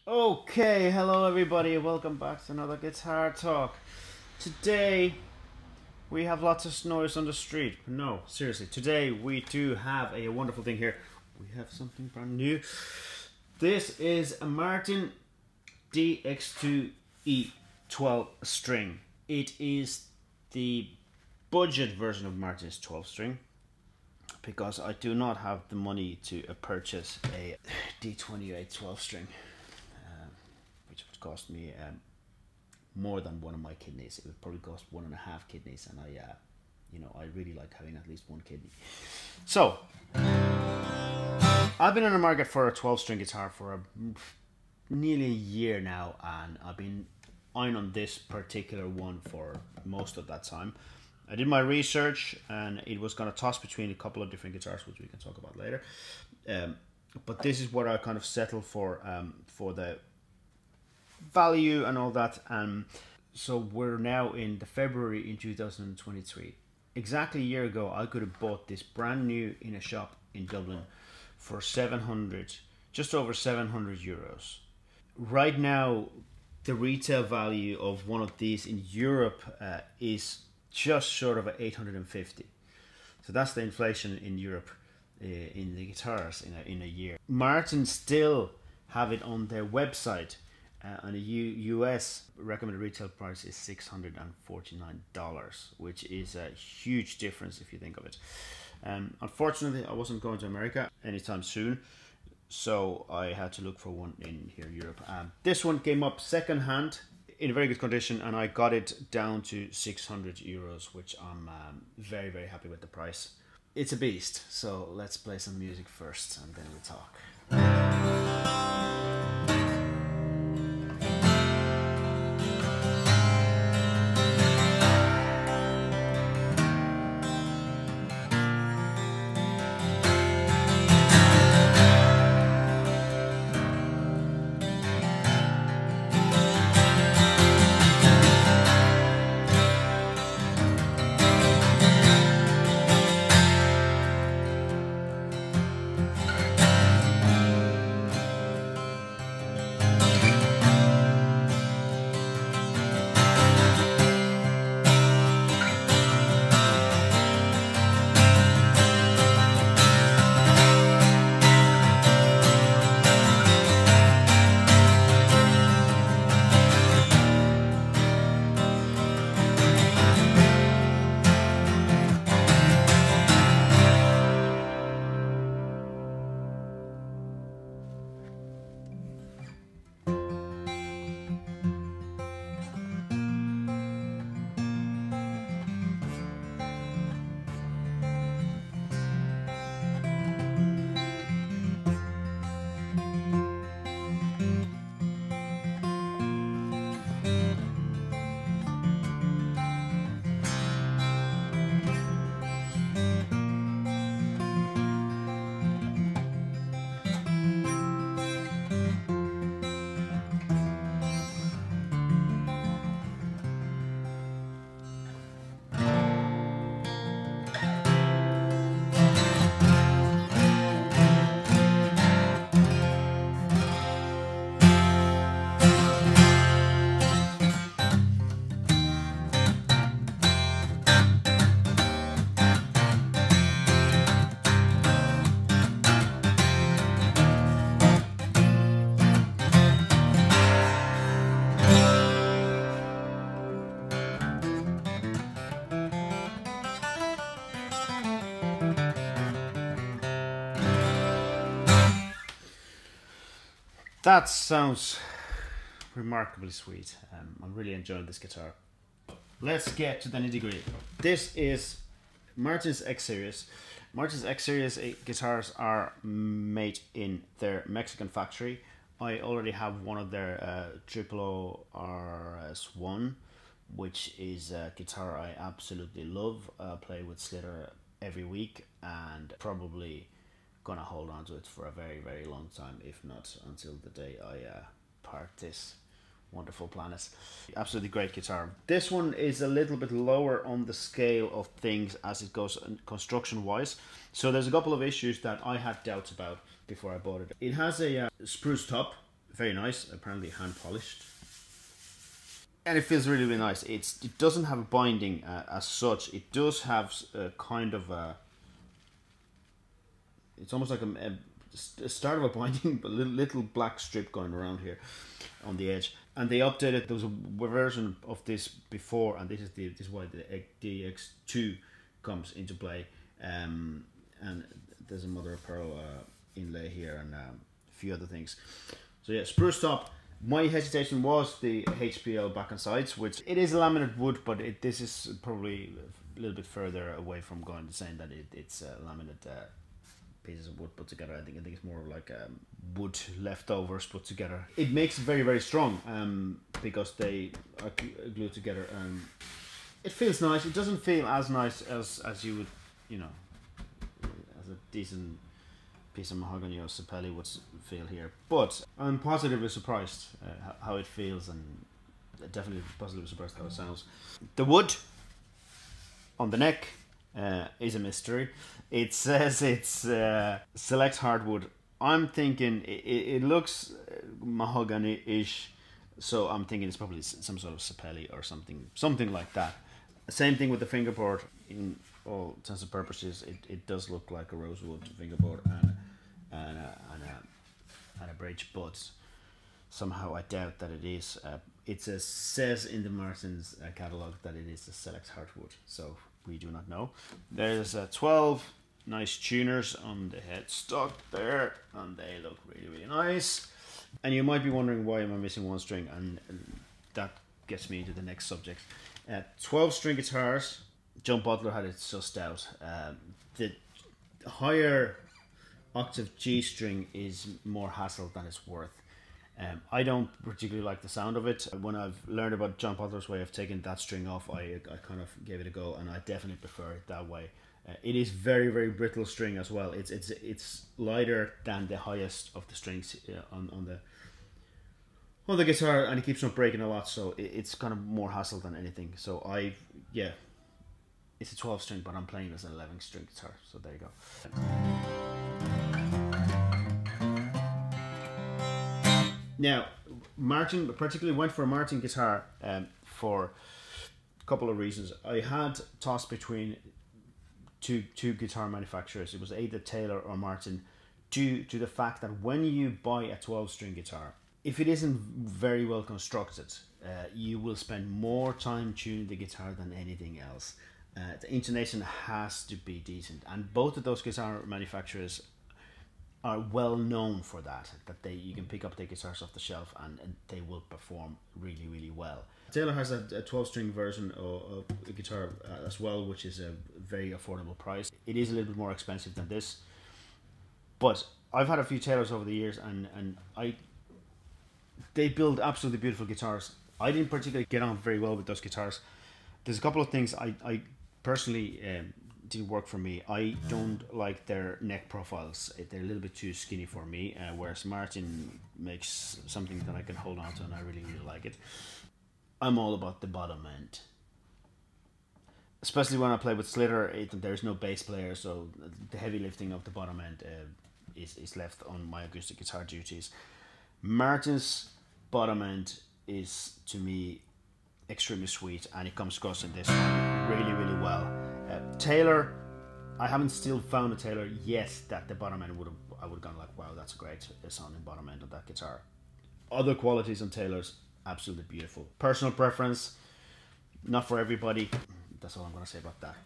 Okay, hello everybody, welcome back to another Guitar Talk. Today we have lots of noise on the street. No, seriously, today we do have a wonderful thing here. We have something brand new. This is a Martin D-X2E 12 string. It is the budget version of Martin's 12 string, because I do not have the money to purchase a D28 12 string, which would cost me more than one of my kidneys. It would probably cost 1.5 kidneys, and I really like having at least one kidney. So I've been on the market for a 12 string guitar for nearly a year now, and I've been eyeing on this particular one for most of that time. I did my research, and it was going to toss between a couple of different guitars, which we can talk about later. But this is what I kind of settled for the value and all that. So we're now in the February in 2023. Exactly a year ago, I could have bought this brand new in a shop in Dublin for just over 700 euros. Right now, the retail value of one of these in Europe is just short of 850. So that's the inflation in Europe in the guitars in a year. Martin still have it on their website, and the US recommended retail price is $649, which is a huge difference if you think of it. Unfortunately, I wasn't going to America anytime soon, so I had to look for one in here in Europe. This one came up second hand in very good condition, and I got it down to 600 euros, which I'm very, very happy with the price. It's a beast, so let's play some music first and then we'll talk. That sounds remarkably sweet. I'm really enjoying this guitar. Let's get to the nitty-gritty. This is Martin's X Series. Martin's X Series guitars are made in their Mexican factory. I already have one of their Triple RS1, which is a guitar I absolutely love. I play with Slither every week, and probably gonna hold on to it for a very, very long time, if not until the day I part this wonderful planet. Absolutely great guitar. This one is a little bit lower on the scale of things as it goes construction wise, so there's a couple of issues that I had doubts about before I bought it. It has a spruce top, Very nice, apparently hand polished. And it feels really, really nice. It doesn't have a binding as such. It does have a kind of a... It's almost like a start of a binding, but a little black strip going around here on the edge. And they updated. There was a version of this before, and this is why the D-X2 comes into play. And there's a mother of pearl inlay here, and a few other things. So yeah, spruce top. My hesitation was the HPL back and sides, which it is laminate wood, but this is probably a little bit further away from going to saying that it's laminate pieces of wood put together. I think it's more like wood leftovers put together. It makes it very, very strong because they are glued together. It feels nice. It doesn't feel as nice as you would, you know, as a decent piece of mahogany or sapelli would feel here, but I'm positively surprised how it feels, and definitely positively surprised how it sounds. The wood on the neck is a mystery. It says it's select hardwood. I'm thinking it looks mahogany-ish, so I'm thinking it's probably some sort of sapelli or something like that. Same thing with the fingerboard. In all intents and purposes, it does look like a rosewood fingerboard and a bridge, but somehow I doubt that it is. It says in the Martin's catalogue that it is a select hardwood, so we do not know. There's 12 nice tuners on the headstock there, and they look really, really nice. And you might be wondering why am I missing one string, and that gets me into the next subject. 12 string guitars. John Butler had it sussed out. The higher octave G string is more hassle than it's worth. I don't particularly like the sound of it. When I've learned about John Butler's way of taking that string off, I kind of gave it a go, and I definitely prefer it that way. It is very, very brittle string as well. It's lighter than the highest of the strings on the guitar, and it keeps on breaking a lot, so it's kind of more hassle than anything. So it's a 12 string, but I'm playing as an 11 string guitar, so there you go. Now, Martin particularly went for a Martin guitar for a couple of reasons. I had tossed between two guitar manufacturers. It was either Taylor or Martin, due to the fact that when you buy a 12 string guitar, if it isn't very well constructed, you will spend more time tuning the guitar than anything else. The intonation has to be decent, and both of those guitar manufacturers are well known for that you can pick up their guitars off the shelf and they will perform really, really well. Taylor has a 12 string version of a guitar as well, which is a very affordable price. It is a little bit more expensive than this, but I've had a few Taylors over the years, and they build absolutely beautiful guitars. I didn't particularly get on very well with those guitars. There's a couple of things I personally didn't work for me. I don't like their neck profiles. They're a little bit too skinny for me, whereas Martin makes something that I can hold on to, and I really, really like it. I'm all about the bottom end. Especially when I play with Slither, there's no bass player, so the heavy lifting of the bottom end is left on my acoustic guitar duties. Martin's bottom end is, to me, extremely sweet, and it comes across in this one really, really well. Taylor, I haven't still found a Taylor yet that the bottom end I would have gone like, wow, that's a great sounding bottom end of that guitar. Other qualities on Taylor's, absolutely beautiful. Personal preference, not for everybody. That's all I'm going to say about that.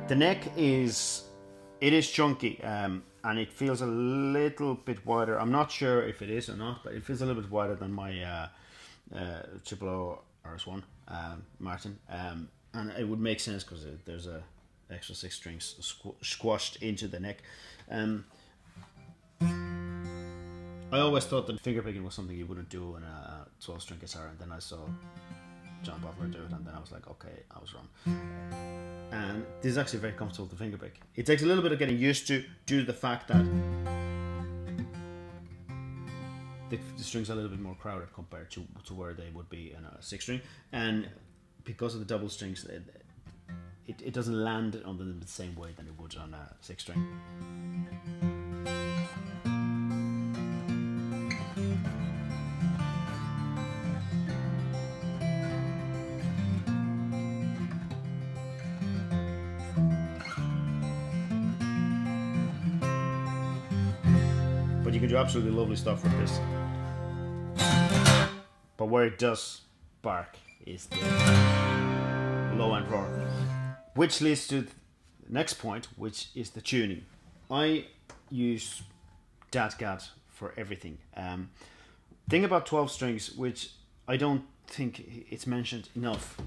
The neck is chunky, and it feels a little bit wider. I'm not sure if it is or not, but it feels a little bit wider than my Triple O RS1 Martin, and it would make sense because there's a extra 6 strings squashed into the neck. I always thought that finger picking was something you wouldn't do in a 12 string guitar, and then I saw jump off or do it, and then I was like, okay, I was wrong. And this is actually very comfortable to finger pick. It takes a little bit of getting used to, due to the fact that the strings are a little bit more crowded compared to where they would be in a 6 string, and because of the double strings, it doesn't land on them the same way than it would on a 6 string. But you can do absolutely lovely stuff with this. But where it does bark is the low end roar. Which leads to the next point, which is the tuning. I use DAT-GAT for everything. Thing about 12 strings, which I don't think it's mentioned enough,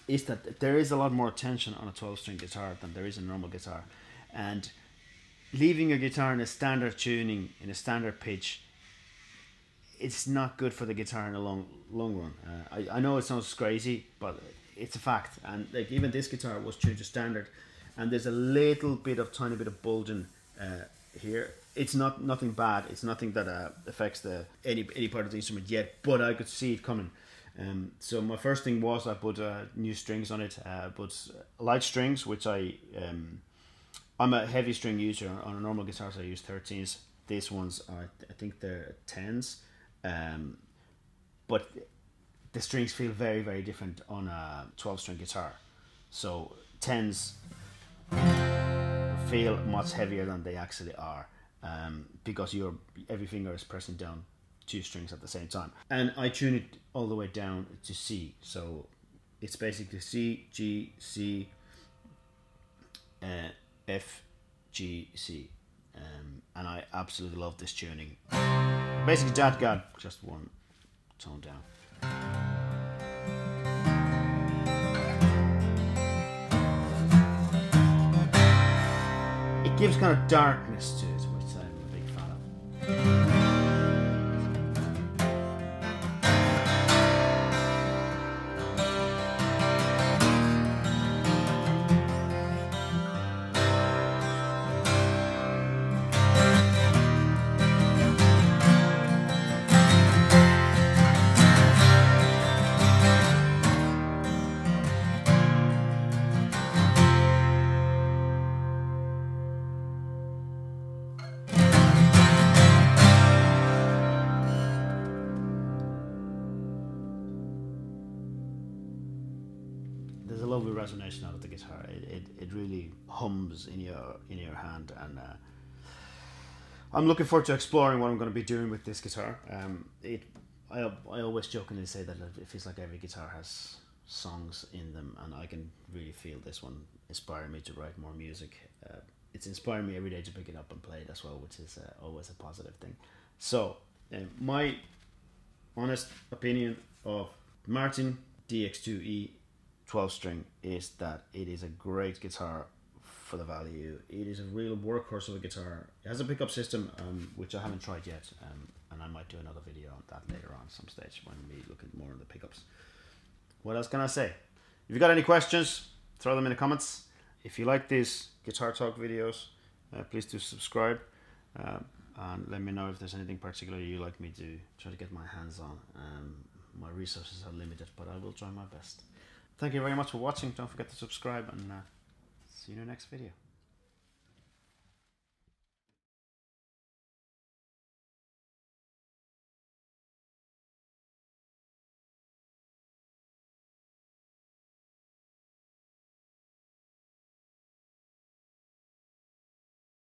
is that there is a lot more tension on a 12 string guitar than there is in a normal guitar. And leaving your guitar in a standard tuning, in a standard pitch, it's not good for the guitar in the long run. I know it sounds crazy, but it's a fact. And like, even this guitar was tuned to standard, and there's a little bit of tiny bit of bulging here. It's nothing bad. It's nothing that affects any part of the instrument yet, but I could see it coming. So my first thing was I put new strings on it, but light strings, which I'm a heavy string user. On a normal guitars I use 13s. These ones are, I think they're 10s, but the strings feel very, very different on a 12 string guitar. So 10s feel much heavier than they actually are, because every finger is pressing down 2 strings at the same time. And I tune it all the way down to C. So it's basically C, G, C, F, G, C, and I absolutely love this tuning. Basically DAT-GAT, just one tone down. It gives kind of darkness to it, which I'm a big fan of. There's a lovely resonance out of the guitar. It really hums in your hand, and I'm looking forward to exploring what I'm going to be doing with this guitar. I always jokingly say that it feels like every guitar has songs in them, and I can really feel this one inspiring me to write more music. It's inspiring me every day to pick it up and play it as well, which is always a positive thing. So my honest opinion of Martin D-X2E 12 string is that it is a great guitar for the value. It is a real workhorse of a guitar. It has a pickup system, which I haven't tried yet, and I might do another video on that later on some stage when we look at more of the pickups. What else can I say? If you got any questions, throw them in the comments. If you like these guitar talk videos, please do subscribe, and let me know if there's anything particular you'd like me to try to get my hands on. My resources are limited, but I will try my best. Thank you very much for watching. Don't forget to subscribe, and see you in the next video.